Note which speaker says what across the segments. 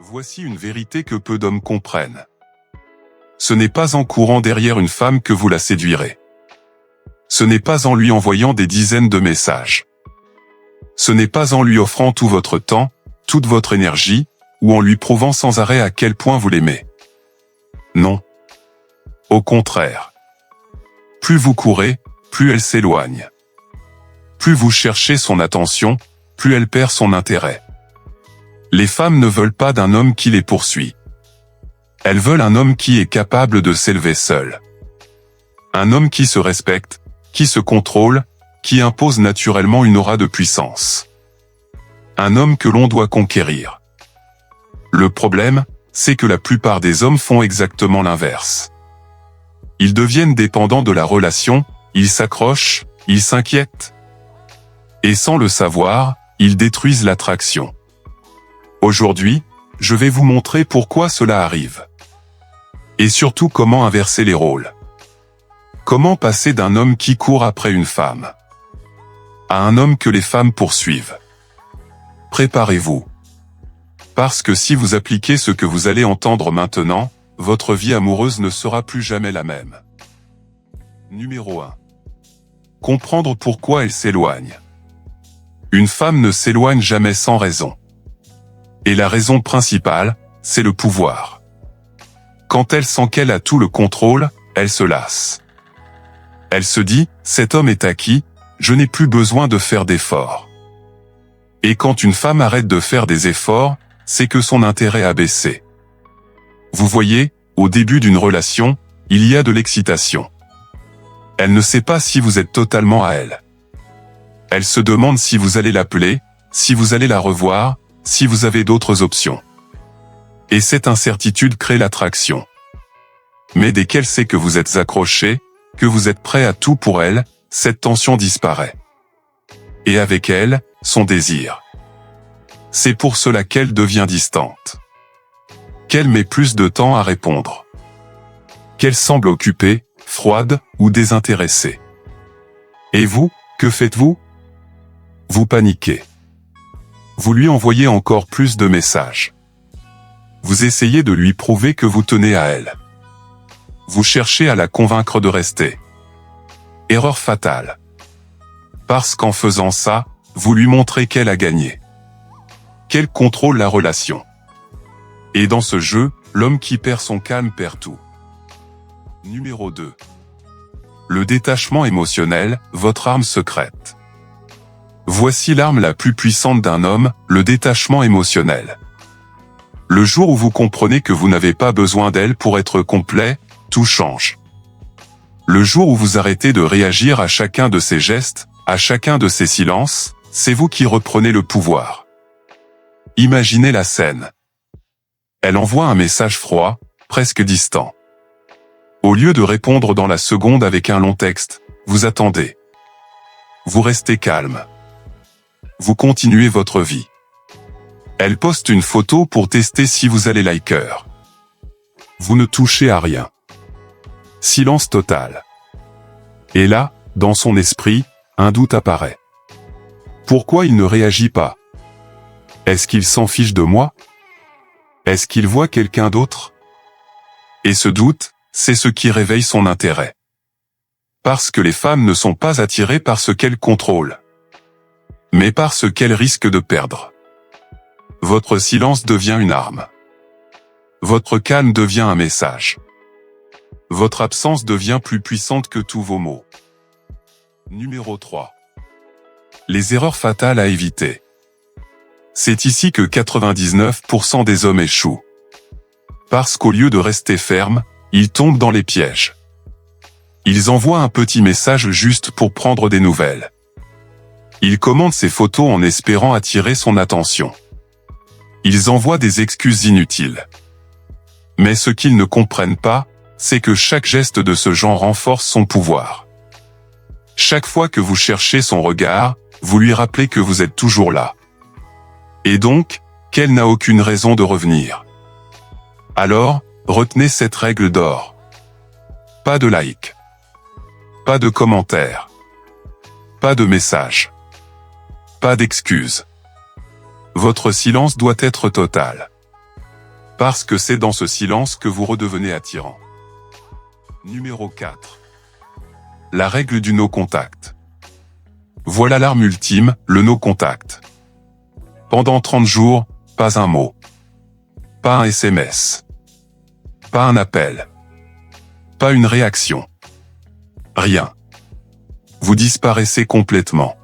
Speaker 1: Voici une vérité que peu d'hommes comprennent. Ce n'est pas en courant derrière une femme que vous la séduirez. Ce n'est pas en lui envoyant des dizaines de messages. Ce n'est pas en lui offrant tout votre temps, toute votre énergie, ou en lui prouvant sans arrêt à quel point vous l'aimez. Non. Au contraire. Plus vous courez, plus elle s'éloigne. Plus vous cherchez son attention, plus elle perd son intérêt. Les femmes ne veulent pas d'un homme qui les poursuit. Elles veulent un homme qui est capable de s'élever seul. Un homme qui se respecte, qui se contrôle, qui impose naturellement une aura de puissance. Un homme que l'on doit conquérir. Le problème, c'est que la plupart des hommes font exactement l'inverse. Ils deviennent dépendants de la relation, ils s'accrochent, ils s'inquiètent. Et sans le savoir, ils détruisent l'attraction. Aujourd'hui, je vais vous montrer pourquoi cela arrive. Et surtout comment inverser les rôles. Comment passer d'un homme qui court après une femme à un homme que les femmes poursuivent. Préparez-vous. Parce que si vous appliquez ce que vous allez entendre maintenant, votre vie amoureuse ne sera plus jamais la même. Numéro 1. Comprendre pourquoi elle s'éloigne. Une femme ne s'éloigne jamais sans raison. Et la raison principale, c'est le pouvoir. Quand elle sent qu'elle a tout le contrôle, elle se lasse. Elle se dit, cet homme est acquis, je n'ai plus besoin de faire d'efforts. Et quand une femme arrête de faire des efforts, c'est que son intérêt a baissé. Vous voyez, au début d'une relation, il y a de l'excitation. Elle ne sait pas si vous êtes totalement à elle. Elle se demande si vous allez l'appeler, si vous allez la revoir, si vous avez d'autres options. Et cette incertitude crée l'attraction. Mais dès qu'elle sait que vous êtes accroché, que vous êtes prêt à tout pour elle, cette tension disparaît. Et avec elle, son désir. C'est pour cela qu'elle devient distante. Qu'elle met plus de temps à répondre. Qu'elle semble occupée, froide ou désintéressée. Et vous, que faites-vous? Vous paniquez. Vous lui envoyez encore plus de messages. Vous essayez de lui prouver que vous tenez à elle. Vous cherchez à la convaincre de rester. Erreur fatale. Parce qu'en faisant ça, vous lui montrez qu'elle a gagné. Qu'elle contrôle la relation. Et dans ce jeu, l'homme qui perd son calme perd tout. Numéro 2. Le détachement émotionnel, votre arme secrète. Voici l'arme la plus puissante d'un homme, le détachement émotionnel. Le jour où vous comprenez que vous n'avez pas besoin d'elle pour être complet, tout change. Le jour où vous arrêtez de réagir à chacun de ses gestes, à chacun de ses silences, c'est vous qui reprenez le pouvoir. Imaginez la scène. Elle envoie un message froid, presque distant. Au lieu de répondre dans la seconde avec un long texte, vous attendez. Vous restez calme. Vous continuez votre vie. Elle poste une photo pour tester si vous allez liker. Vous ne touchez à rien. Silence total. Et là, dans son esprit, un doute apparaît. Pourquoi il ne réagit pas? Est-ce qu'il s'en fiche de moi? Est-ce qu'il voit quelqu'un d'autre? Et ce doute, c'est ce qui réveille son intérêt. Parce que les femmes ne sont pas attirées par ce qu'elles contrôlent, mais par ce qu'elles risquent de perdre. Votre silence devient une arme. Votre calme devient un message. Votre absence devient plus puissante que tous vos mots. Numéro 3. Les erreurs fatales à éviter. C'est ici que 99% des hommes échouent. Parce qu'au lieu de rester fermes, ils tombent dans les pièges. Ils envoient un petit message juste pour prendre des nouvelles. Ils commandent ses photos en espérant attirer son attention. Ils envoient des excuses inutiles. Mais ce qu'ils ne comprennent pas, c'est que chaque geste de ce genre renforce son pouvoir. Chaque fois que vous cherchez son regard, vous lui rappelez que vous êtes toujours là. Et donc, qu'elle n'a aucune raison de revenir. Alors, retenez cette règle d'or. Pas de like. Pas de commentaires. Pas de messages. Pas d'excuses. Votre silence doit être total. Parce que c'est dans ce silence que vous redevenez attirant. Numéro 4. La règle du no contact. Voilà l'arme ultime, le no contact. Pendant 30 jours, pas un mot. Pas un SMS. Pas un appel. Pas une réaction. Rien. Vous disparaissez complètement.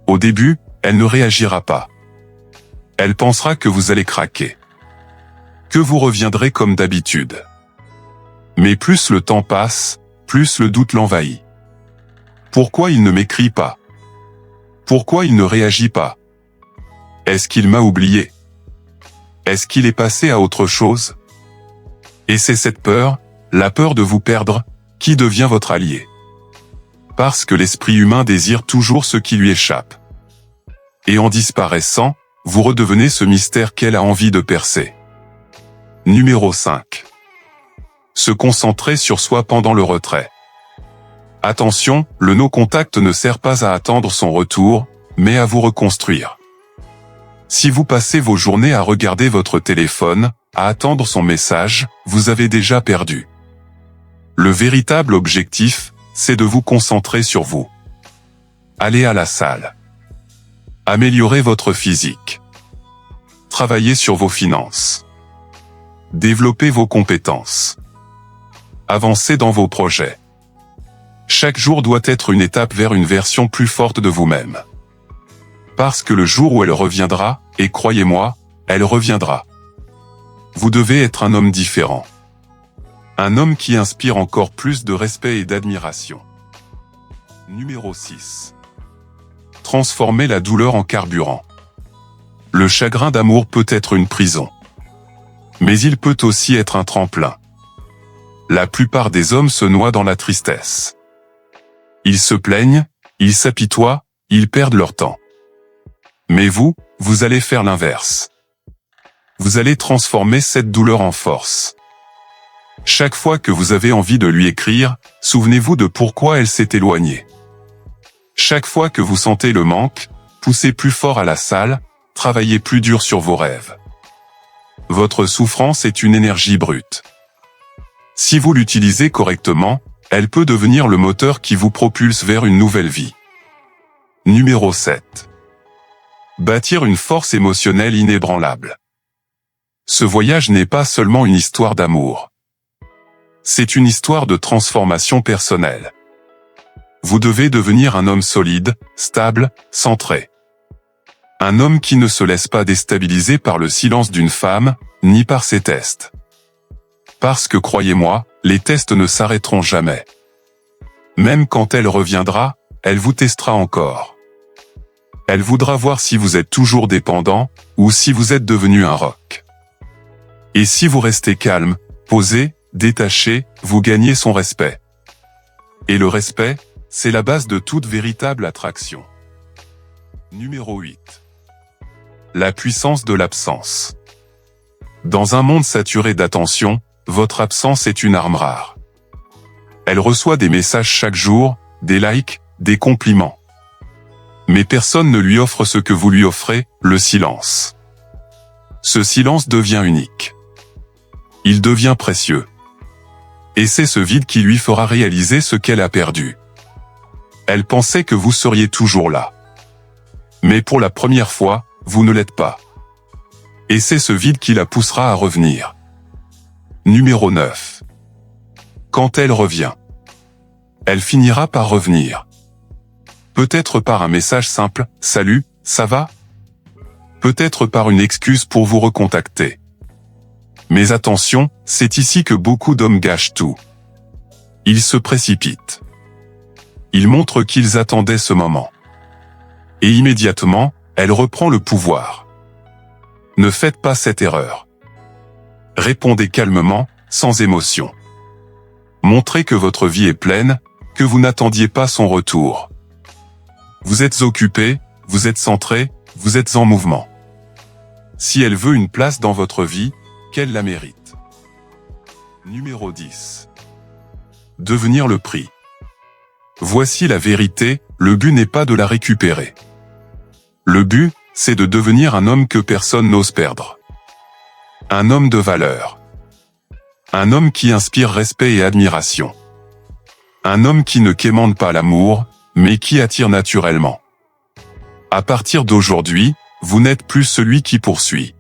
Speaker 1: Au début, elle ne réagira pas. Elle pensera que vous allez craquer. Que vous reviendrez comme d'habitude. Mais plus le temps passe, plus le doute l'envahit. Pourquoi il ne m'écrit pas? Pourquoi il ne réagit pas? Est-ce qu'il m'a oublié? Est-ce qu'il est passé à autre chose? Et c'est cette peur, la peur de vous perdre, qui devient votre allié. Parce que l'esprit humain désire toujours ce qui lui échappe. Et en disparaissant, vous redevenez ce mystère qu'elle a envie de percer. Numéro 5. Se concentrer sur soi pendant le retrait. Attention, le no-contact ne sert pas à attendre son retour, mais à vous reconstruire. Si vous passez vos journées à regarder votre téléphone, à attendre son message, vous avez déjà perdu. Le véritable objectif, c'est de vous concentrer sur vous. Allez à la salle. Améliorez votre physique. Travaillez sur vos finances. Développez vos compétences. Avancez dans vos projets. Chaque jour doit être une étape vers une version plus forte de vous-même. Parce que le jour où elle reviendra, et croyez-moi, elle reviendra. Vous devez être un homme différent. Un homme qui inspire encore plus de respect et d'admiration. Numéro 6. Transformer la douleur en carburant. Le chagrin d'amour peut être une prison. Mais il peut aussi être un tremplin. La plupart des hommes se noient dans la tristesse. Ils se plaignent, ils s'apitoient, ils perdent leur temps. Mais vous, vous allez faire l'inverse. Vous allez transformer cette douleur en force. Chaque fois que vous avez envie de lui écrire, souvenez-vous de pourquoi elle s'est éloignée. Chaque fois que vous sentez le manque, poussez plus fort à la salle, travaillez plus dur sur vos rêves. Votre souffrance est une énergie brute. Si vous l'utilisez correctement, elle peut devenir le moteur qui vous propulse vers une nouvelle vie. Numéro 7. Bâtir une force émotionnelle inébranlable. Ce voyage n'est pas seulement une histoire d'amour. C'est une histoire de transformation personnelle. Vous devez devenir un homme solide, stable, centré. Un homme qui ne se laisse pas déstabiliser par le silence d'une femme, ni par ses tests. Parce que croyez-moi, les tests ne s'arrêteront jamais. Même quand elle reviendra, elle vous testera encore. Elle voudra voir si vous êtes toujours dépendant, ou si vous êtes devenu un roc. Et si vous restez calme, posé, détaché, vous gagnez son respect. Et le respect, c'est la base de toute véritable attraction. Numéro 8. La puissance de l'absence. Dans un monde saturé d'attention, votre absence est une arme rare. Elle reçoit des messages chaque jour, des likes, des compliments. Mais personne ne lui offre ce que vous lui offrez, le silence. Ce silence devient unique. Il devient précieux. Et c'est ce vide qui lui fera réaliser ce qu'elle a perdu. Elle pensait que vous seriez toujours là. Mais pour la première fois, vous ne l'êtes pas. Et c'est ce vide qui la poussera à revenir. Numéro 9. Quand elle revient. Elle finira par revenir. Peut-être par un message simple, « Salut, ça va ?» Peut-être par une excuse pour vous recontacter. Mais attention, c'est ici que beaucoup d'hommes gâchent tout. Ils se précipitent. Ils montrent qu'ils attendaient ce moment. Et immédiatement, elle reprend le pouvoir. Ne faites pas cette erreur. Répondez calmement, sans émotion. Montrez que votre vie est pleine, que vous n'attendiez pas son retour. Vous êtes occupé, vous êtes centré, vous êtes en mouvement. Si elle veut une place dans votre vie, qu'elle la mérite. Numéro 10. Devenir le prix. Voici la vérité, le but n'est pas de la récupérer. Le but, c'est de devenir un homme que personne n'ose perdre. Un homme de valeur. Un homme qui inspire respect et admiration. Un homme qui ne quémande pas l'amour, mais qui attire naturellement. À partir d'aujourd'hui, vous n'êtes plus celui qui poursuit.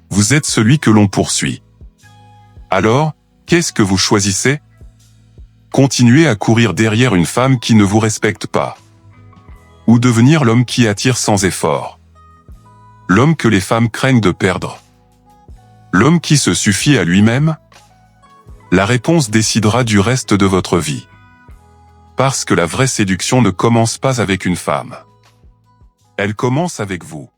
Speaker 1: Vous êtes celui que l'on poursuit. Alors, qu'est-ce que vous choisissez? Continuer à courir derrière une femme qui ne vous respecte pas. Ou devenir l'homme qui attire sans effort. L'homme que les femmes craignent de perdre. L'homme qui se suffit à lui-même? La réponse décidera du reste de votre vie. Parce que la vraie séduction ne commence pas avec une femme. Elle commence avec vous.